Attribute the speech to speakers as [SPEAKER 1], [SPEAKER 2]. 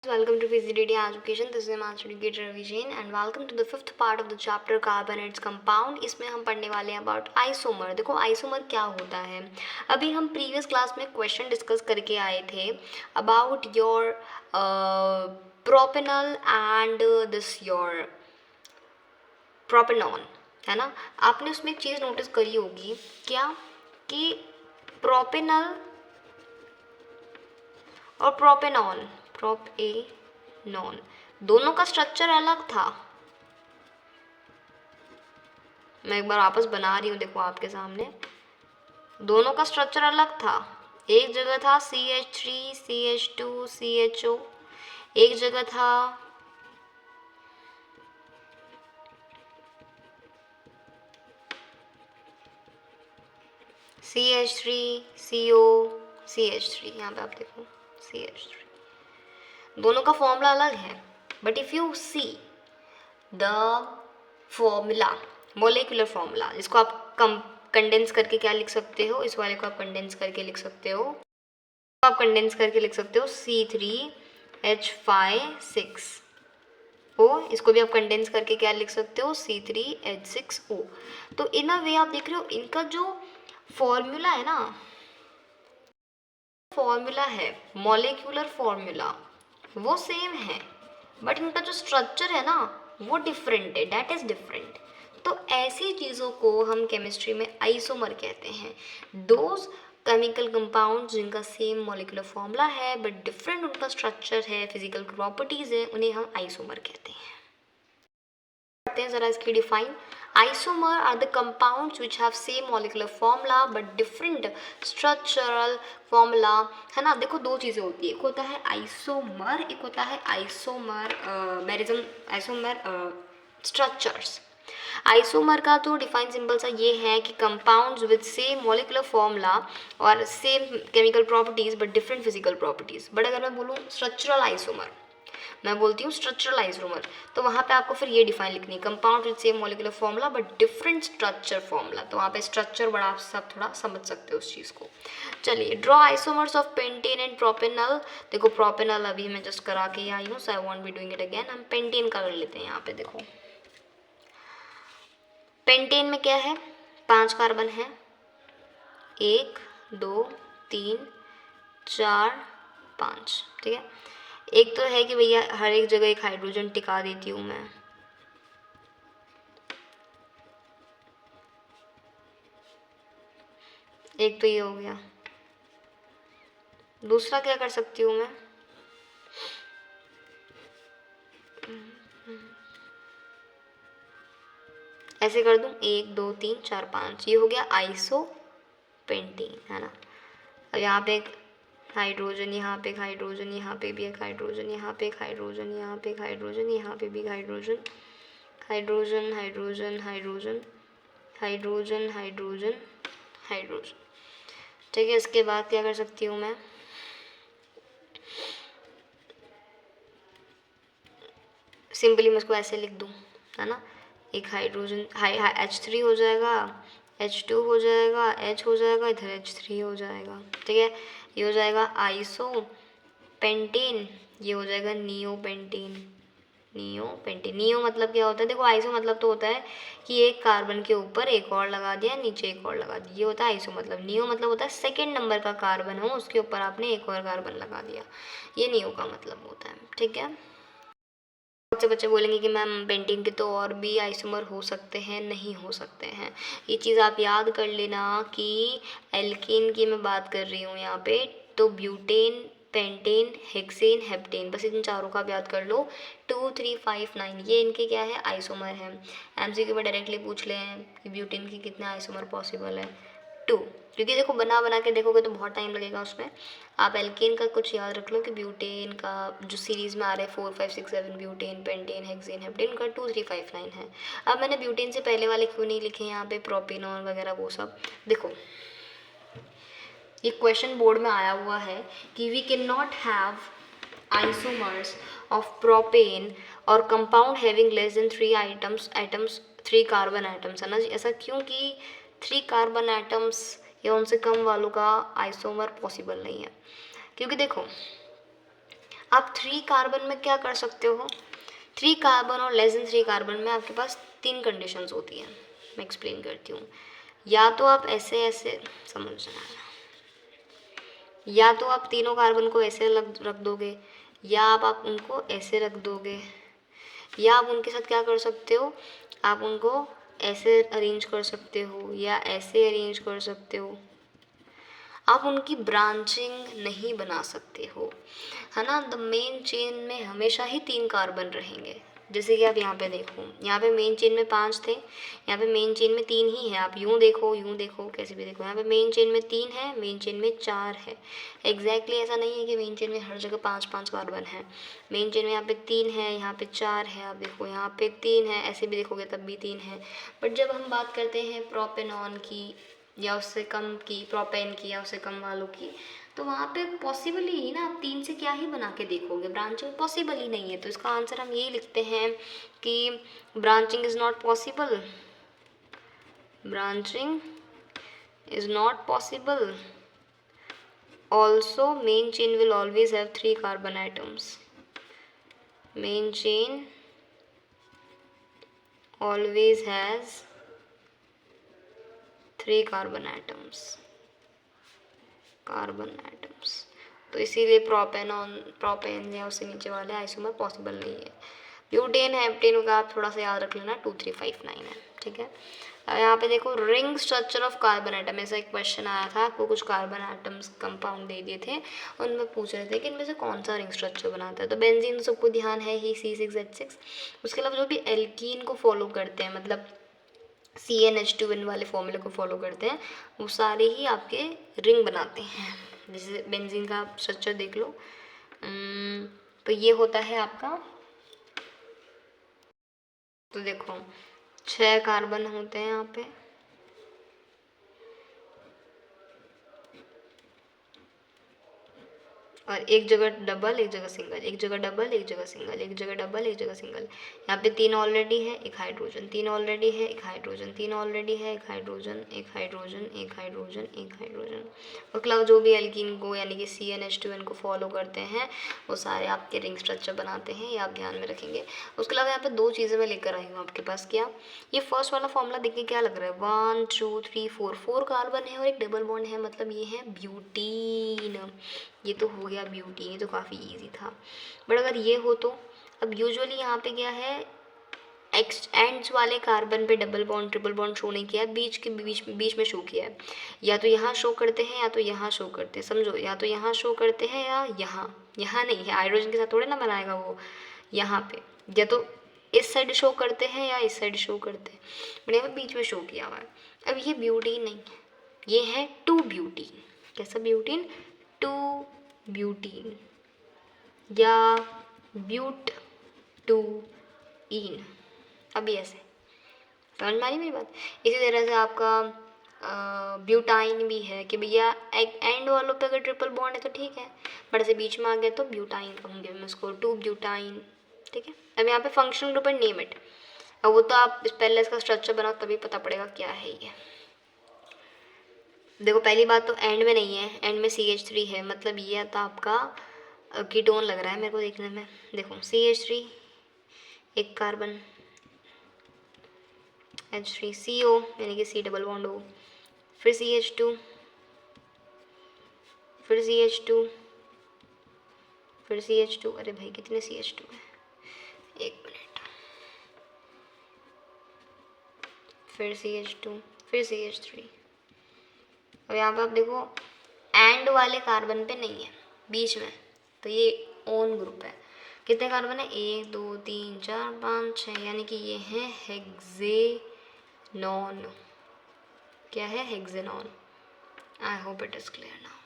[SPEAKER 1] Welcome to PCDD Education. This is Master Educator Ravi Jain and welcome to the fifth part of the chapter Carbon and its Compound. इसमें हम पढ़ने वाले हैं about isomer. देखो isomer क्या होता है. अभी हम प्रीवियस क्लास में क्वेश्चन डिस्कस करके आए थे about your propanol and this your propanone, है ना. आपने उसमें एक चीज़ नोटिस करी होगी क्या कि प्रोपेनॉल और प्रोपेनॉन प्रोपेनॉन दोनों का स्ट्रक्चर अलग था. मैं एक बार वापस बना रही हूँ, देखो आपके सामने. दोनों का स्ट्रक्चर अलग था. एक जगह था CH3 CH2 CHO, एक जगह था CH3 CO CH3. यहाँ पे आप देखो CH3. दोनों का फॉर्मूला अलग है. But if you see the formula, molecular formula, जिसको आप कंडेंस करके क्या लिख सकते हो, इस वाले को आप कंडेंस करके लिख सकते हो. आप कंडेंस करके लिख सकते हो C3H5 6O. इसको भी आप कंडेंस करके क्या लिख सकते हो, C3H6O. तो इन अ वे आप देख रहे हो इनका जो फॉर्मूला है ना, फॉर्मूला है मॉलिक्यूलर फॉर्मूला वो सेम है, बट इनका जो स्ट्रक्चर है ना वो डिफरेंट है. That is different. तो ऐसी चीज़ों को हम केमिस्ट्री में आइसोमर कहते हैं. दोज केमिकल कंपाउंड्स जिनका सेम मॉलिक्यूलर फॉर्मूला है बट डिफरेंट उनका स्ट्रक्चर है, फिजिकल प्रॉपर्टीज़ है, उन्हें हम आइसोमर कहते हैं. करते हैं ज़रा इसकी define. Isomer are the compounds which have same molecular formula but different structural formula, है ना. देखो दो चीज़ें होती है, एक होता है आइसोमर, एक होता है isomerism, isomer structures. Isomer का तो डिफाइन सिंपल सा ये है कि compounds with same molecular formula और same chemical properties but different physical properties. But अगर मैं बोलूँ स्ट्रक्चरल आइसोमर, मैं बोलती हूँ स्ट्रक्चरल आइसोमर, तो वहाँ पे आपको फिर ये डिफाइन लिखनी है compound with same molecular formula but different structure formula. तो वहाँ पे स्ट्रक्चर बड़ा आप सब थोड़ा समझ सकते हो उस चीज़ को. चलिए, draw isomers of pentane and propanol. देखो प्रोपेनॉल अभी मैं जस्ट करा के आई हूँ, so I want be doing it again. हम पेंटेन का कर लेते हैं. यहाँ पे देखो पेंटेन में क्या है, 5 कार्बन है, 1 2 3 4 5. ठीक है. एक तो है कि भैया हर एक जगह एक हाइड्रोजन टिका देती हूँ मैं. एक तो ये हो गया. दूसरा क्या कर सकती हूँ मैं, ऐसे कर दूँ 1 2 3 4 5. ये हो गया आइसो पेंटीन, है ना. और यहाँ पे एक हाइड्रोजन, यहाँ पे एक हाइड्रोजन, यहाँ पे भी एक हाइड्रोजन, यहाँ पे एक हाइड्रोजन, यहाँ पे एक हाइड्रोजन, यहाँ पे भी एक hydrogen, hydrogen hydrogen hydrogen hydrogen hydrogen hydrogen. ठीक है. इसके बाद क्या कर सकती हूँ मैं, सिंपली मैं इसको ऐसे लिख दूँ, है ना. एक हाइड्रोजन H3 हो जाएगा, H2 हो जाएगा, H हो जाएगा, इधर H3 हो जाएगा. ठीक है. ये हो जाएगा आइसो पेंटेन, ये हो जाएगा neo pentane. Neo pentane. Neo मतलब क्या होता है, देखो आइसो मतलब तो होता है कि एक कार्बन के ऊपर एक और लगा दिया, नीचे एक और लगा दिया, ये होता है आइसो मतलब. नियो मतलब होता है सेकेंड नंबर का कार्बन हो उसके ऊपर आपने एक और कार्बन लगा दिया, ये नियो का मतलब होता है. ठीक है. बहुत से बच्चे बोलेंगे कि मैम पेंटेन के तो और भी आइसोमर हो सकते हैं. नहीं हो सकते हैं. ये चीज़ आप याद कर लेना कि एल्केन की मैं बात कर रही हूँ यहाँ पे, तो ब्यूटेन, पेंटेन, हेक्सेन, हेप्टेन, बस इन चारों का आप याद कर लो. 2 3 5 9 ये इनके क्या है, आइसोमर है. MCQ में डायरेक्टली पूछ लें कि ब्यूटेन की कितने आइसोमर पॉसिबल है, 2. क्योंकि देखो बना के देखोगे तो बहुत टाइम लगेगा उसमें. आप एल्केन का कुछ याद रख लो कि ब्यूटेन का जो सीरीज़ में आ रहा है 4 5 6 7, ब्यूटेन, पेंटेन, हेक्सेन, हेप्टेन का 2 3 5 9 है. अब मैंने ब्यूटेन से पहले वाले क्यों नहीं लिखे यहाँ पे, प्रोपेनॉल वगैरह वो सब. देखो ये क्वेश्चन बोर्ड में आया हुआ है कि we can not have isomers of propane और compound having less than 3 atoms 3 carbon atoms, है ना. ऐसा क्योंकि 3 कार्बन एटम्स या उनसे कम वालों का आइसोमर पॉसिबल नहीं है. क्योंकि देखो आप 3 कार्बन में क्या कर सकते हो, 3 कार्बन और लेस देन 3 कार्बन में आपके पास 3 कंडीशंस होती हैं। मैं एक्सप्लेन करती हूँ। या तो आप ऐसे ऐसे समझना, या तो आप तीनों कार्बन को ऐसे रख दोगे, या आप उनको ऐसे रख दोगे, या आप उनके साथ क्या कर सकते हो, आप उनको ऐसे अरेंज कर सकते हो या ऐसे अरेंज कर सकते हो। आप उनकी ब्रांचिंग नहीं बना सकते हो, है ना। द मेन चेन में हमेशा ही 3 कार्बन रहेंगे। जैसे कि आप यहाँ पे देखो, यहाँ पे मेन चेन में 5 थे, यहाँ पे मेन चेन में 3 ही है। आप यूँ देखो कैसे भी देखो, यहाँ पे मेन चेन में 3 है, मेन चेन में 4 है। एग्जैक्टली ऐसा नहीं है कि मेन चेन में हर जगह 5-5 कार्बन है। मेन चेन में यहाँ पे 3 है, यहाँ पे 4 है, आप देखो यहाँ पे 3 है, ऐसे भी देखोगे तब भी 3 है। बट जब हम बात करते हैं प्रोपेनॉन की या उससे कम की, प्रोपेन की या उससे कम वालों की, तो वहाँ पे पॉसिबल ही ना, आप 3 से क्या ही बना के देखोगे, ब्रांचिंग पॉसिबल ही नहीं है। तो इसका आंसर हम यही लिखते हैं कि branching is not possible, branching is not possible. Also main chain will always have 3 carbon atoms, main chain always has 3 carbon atoms, तो इसीलिए प्रोपेन या उससे नीचे वाले आइसोमर पॉसिबल नहीं है। ब्यूटेन है, हेप्टेन का आप थोड़ा सा याद रख लेना, 2359 है, ठीक है। अब यहाँ पे देखो ring structure of carbon atom, ऐसा एक क्वेश्चन आया था, आपको कुछ कार्बन एटम्स कंपाउंड दे दिए थे, उनमें पूछ रहे थे कि इनमें से कौन सा रिंग स्ट्रक्चर बनाता है। तो बेंजीन तो सबको ध्यान है ही, C6H6। उसके अलावा जो भी एल्कीन को फॉलो करते हैं, मतलब CnH2n वाले फॉर्मूले को फॉलो करते हैं, वो सारे ही आपके रिंग बनाते हैं। जैसे बेंजीन का स्ट्रक्चर देख लो, तो ये होता है आपका, तो देखो 6 कार्बन होते हैं यहाँ पे, और एक जगह डबल एक जगह सिंगल, एक जगह डबल एक जगह सिंगल, एक जगह डबल एक जगह सिंगल। यहाँ पे 3 ऑलरेडी है, एक हाइड्रोजन, 3 ऑलरेडी है, एक हाइड्रोजन, 3 ऑलरेडी है, एक हाइड्रोजन, एक हाइड्रोजन, एक हाइड्रोजन, एक हाइड्रोजन। उसके अलावा जो भी एल्कीन को यानी कि CnH2n को फॉलो करते हैं, वो सारे आपके रिंग स्ट्रक्चर बनाते हैं, ये आप ध्यान में रखेंगे। उसके अलावा यहाँ पे 2 चीज़ें मैं लेकर आई हूँ आपके पास। क्या, ये फर्स्ट वाला फॉर्मूला देख के क्या लग रहा है, 1 2 3 4 कार्बन है और एक डबल बॉन्ड है, मतलब ये है ब्यूटीन। ये तो हो गया ब्यूटीन, ये तो काफ़ी इजी था। बट अगर ये हो तो, अब यूजुअली यहाँ पे क्या है, एक्स एंड्स वाले कार्बन पे double bond triple bond show नहीं किया है, बीच में शो किया है। या तो यहाँ शो करते हैं या तो यहाँ शो करते हैं, समझो, या तो यहाँ शो करते हैं या यहाँ नहीं है, हाइड्रोजन के साथ थोड़े ना बनाएगा वो, यहाँ पे या तो इस साइड शो करते हैं या इस साइड शो करते हैं, बट यहाँ पे बीच में शो किया हुआ है। अब ये ब्यूटीन नहीं है, ये है 2 ब्यूटीन। कैसा ब्यूटीन, 2 ब्यूटीन या ब्यूट 2 इन। अभी ऐसे समझ में आ रही मेरी बात। इसी तरह से आपका ब्यूटाइन भी है कि भैया एंड वालों पे अगर ट्रिपल बॉन्ड है तो ठीक है, बट ऐसे बीच में आ गया तो ब्यूटाइन कहूँगी मैं उसको, 2 ब्यूटाइन, ठीक है। अब यहाँ पे functional group and name it, अब वो तो आप पहले इसका स्ट्रक्चर बनाओ तभी पता पड़ेगा क्या है ये। देखो पहली बात तो एंड में नहीं है, एंड में CH3 है, मतलब ये था आपका कीटोन लग रहा है मेरे को देखने में। देखो CH3 एक कार्बन, H3CO यानी कि C डबल बॉन्ड हो, फिर CH2, फिर CH2, फिर CH2, अरे भाई कितने CH2 है, एक मिनट, फिर CH2, फिर CH3। अब यहाँ पे आप देखो एंड वाले कार्बन पे नहीं है, बीच में, तो ये ओन ग्रुप है। कितने कार्बन है, 1 2 3 4 5 6, यानी कि ये है हेक्सेनॉन। क्या है, hexanone. I hope it is clear now.